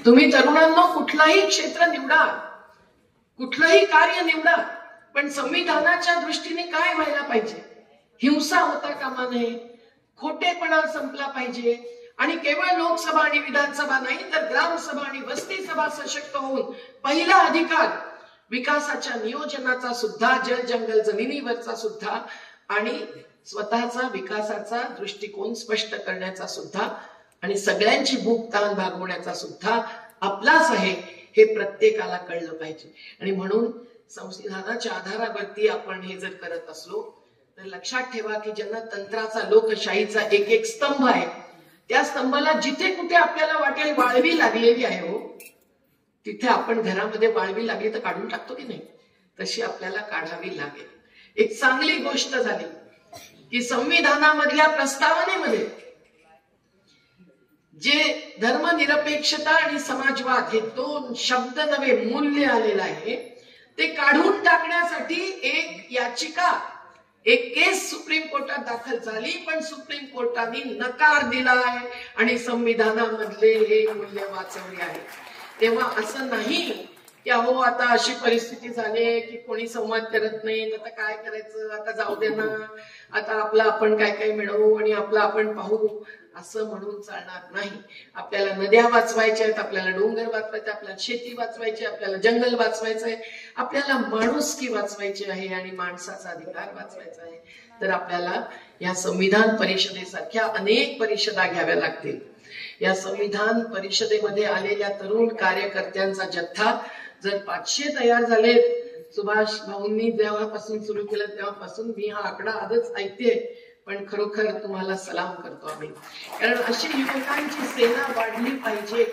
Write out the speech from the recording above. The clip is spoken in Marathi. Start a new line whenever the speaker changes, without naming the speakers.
तुम्ही तरुणांनो कुठलाही क्षेत्र निवडा, कुठलंही कार्य निवडा, पण संविधानाच्या दृष्टीने काय व्हायला पाहिजे? हिंसा होता कामा नये, खोटेपणा संपला पाहिजे आणि केवळ लोकसभा आणि विधानसभा नाही तर ग्रामसभा आणि वस्ती सभा सशक्त होऊन पहिला अधिकार विकासाच्या नियोजनाचा सुद्धा, जल जंगल जमिनीवरचा सुद्धा आणि स्वतःचा विकासाचा दृष्टिकोन स्पष्ट करण्याचा सुद्धा आणि सगळ्यांची भूक ताण भागवण्याचा सुद्धा आपलाच आहे हे प्रत्येकाला कळलं पाहिजे। आणि म्हणून संविधानाच्या आधारावरती आपण हे जर करत असलो तर लक्षात ठेवा की ज्यांना तंत्राचा लोकशाहीचा एक एक स्तंभ आहे त्या स्तंभाला जिथे कुठे आपल्याला वाटेल वाळवी लागलेली आहे हो, तिथे आपण घरामध्ये वाळवी लागली तर काढून टाकतो की नाही, तशी आपल्याला काढावी लागेल। एक चांगली गोष्ट झाली की संविधानामधल्या प्रस्तावनेमध्ये जे धर्मनिरपेक्षता आणि समाजवाद हे दोन शब्द नवे मूल्य आलेलं आहे ते काढून टाकण्यासाठी एक याचिका, एक केस सुप्रीम कोर्टात दाखल झाली, पण सुप्रीम कोर्टाने नकार दिलाय आणि संविधानामधले हे मूल्य वाचवले आहे। तेव्हा असं नाही की अहो आता अशी परिस्थिती झाली की कोणी संवाद करत नाही, आता काय करायचं, आता जाऊ दे ना, आता आपलं आपण काय काय मिळवू आणि आपलं आपण पाहू, असं म्हणून चालणार नाही। आपल्याला नद्या वाचवायच्या आहेत, आपल्याला डोंगर वाचवायचे, आपल्याला शेती वाचवायची, आपल्याला जंगल वाचवायचं आहे, आपल्याला माणुसकी वाचवायची आहे आणि माणसाचा अधिकार वाचवायचा आहे। तर आपल्याला या संविधान परिषदेसारख्या अनेक परिषदा घ्याव्या लागतील। या संविधान परिषदेमध्ये आलेल्या तरुण कार्यकर्त्यांचा जथ्था जर 500 तयार झाले, सुभाष भाऊंनी जेव्हापासून सुरू केलं तेव्हापासून मी हा आकडा आजच ऐकते, पण खरोखर तुम्हाला सलाम करतो आम्ही, कारण अशी युवकांची सेना वाढली पाहिजे।